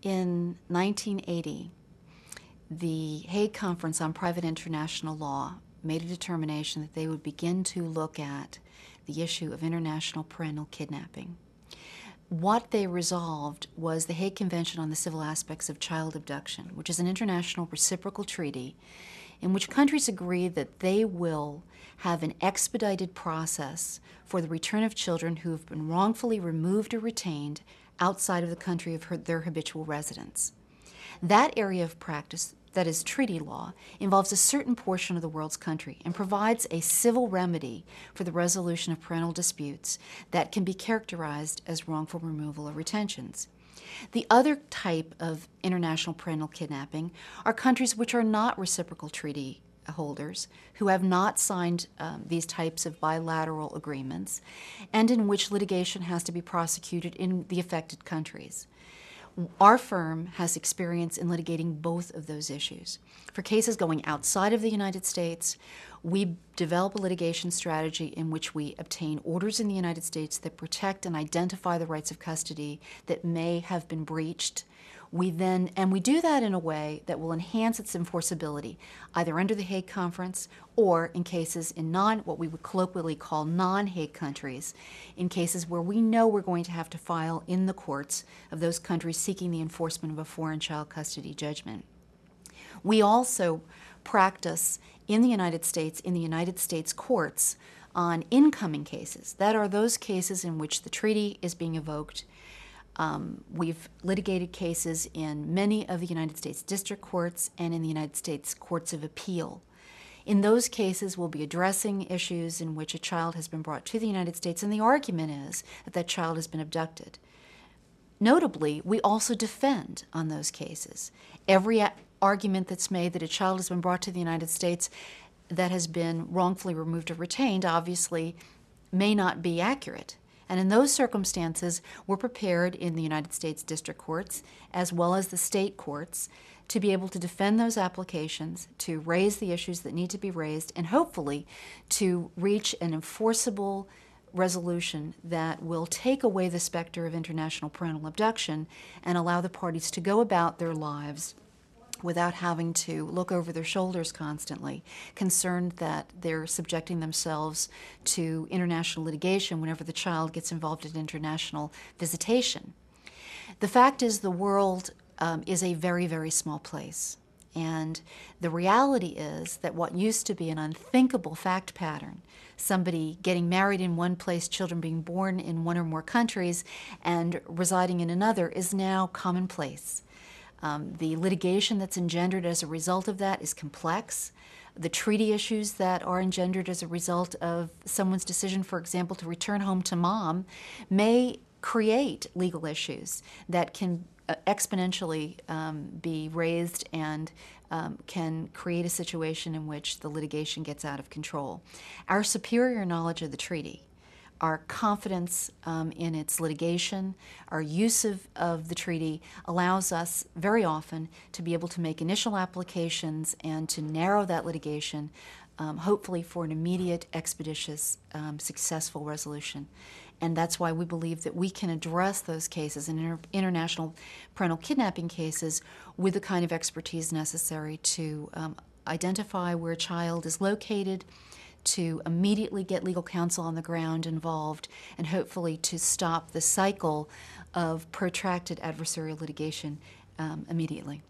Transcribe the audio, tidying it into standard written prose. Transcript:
In 1980, the Hague Conference on Private International Law made a determination that they would begin to look at the issue of international parental kidnapping. What they resolved was the Hague Convention on the Civil Aspects of Child Abduction, which is an international reciprocal treaty in which countries agree that they will have an expedited process for the return of children who have been wrongfully removed or retained outside of the country of their habitual residence. That area of practice, that is treaty law, involves a certain portion of the world's country and provides a civil remedy for the resolution of parental disputes that can be characterized as wrongful removal or retentions. The other type of international parental kidnapping are countries which are not reciprocal treaty holders, who have not signed these types of bilateral agreements, and in which litigation has to be prosecuted in the affected countries. Our firm has experience in litigating both of those issues. For cases going outside of the United States, we develop a litigation strategy in which we obtain orders in the United States that protect and identify the rights of custody that may have been breached. We do that in a way that will enhance its enforceability, either under the Hague Conference or in cases in what we would colloquially call non-Hague countries, in cases where we know we're going to have to file in the courts of those countries seeking the enforcement of a foreign child custody judgment. We also practice in the United States courts on incoming cases. That are those cases in which the treaty is being evoked. We've litigated cases in many of the United States district courts and in the United States courts of appeal. In those cases, we'll be addressing issues in which a child has been brought to the United States, and the argument is that that child has been abducted. Notably, we also defend on those cases. Every argument that's made that a child has been brought to the United States that has been wrongfully removed or retained obviously may not be accurate. And in those circumstances, we're prepared in the United States district courts as well as the state courts to be able to defend those applications, to raise the issues that need to be raised, and hopefully to reach an enforceable resolution that will take away the specter of international parental abduction and allow the parties to go about their lives without having to look over their shoulders constantly, concerned that they're subjecting themselves to international litigation whenever the child gets involved in international visitation. The fact is the world is a very, very small place. And the reality is that what used to be an unthinkable fact pattern, somebody getting married in one place, children being born in one or more countries, and residing in another, is now commonplace. The litigation that's engendered as a result of that is complex. The treaty issues that are engendered as a result of someone's decision, for example, to return home to mom, may create legal issues that can exponentially be raised and can create a situation in which the litigation gets out of control. Our superior knowledge of the treaty, our confidence in its litigation, our use of the treaty allows us very often to be able to make initial applications and to narrow that litigation, hopefully for an immediate, expeditious, successful resolution. And that's why we believe that we can address those cases, international parental kidnapping cases, with the kind of expertise necessary to identify where a child is located, to immediately get legal counsel on the ground involved, and hopefully to stop the cycle of protracted adversarial litigation immediately.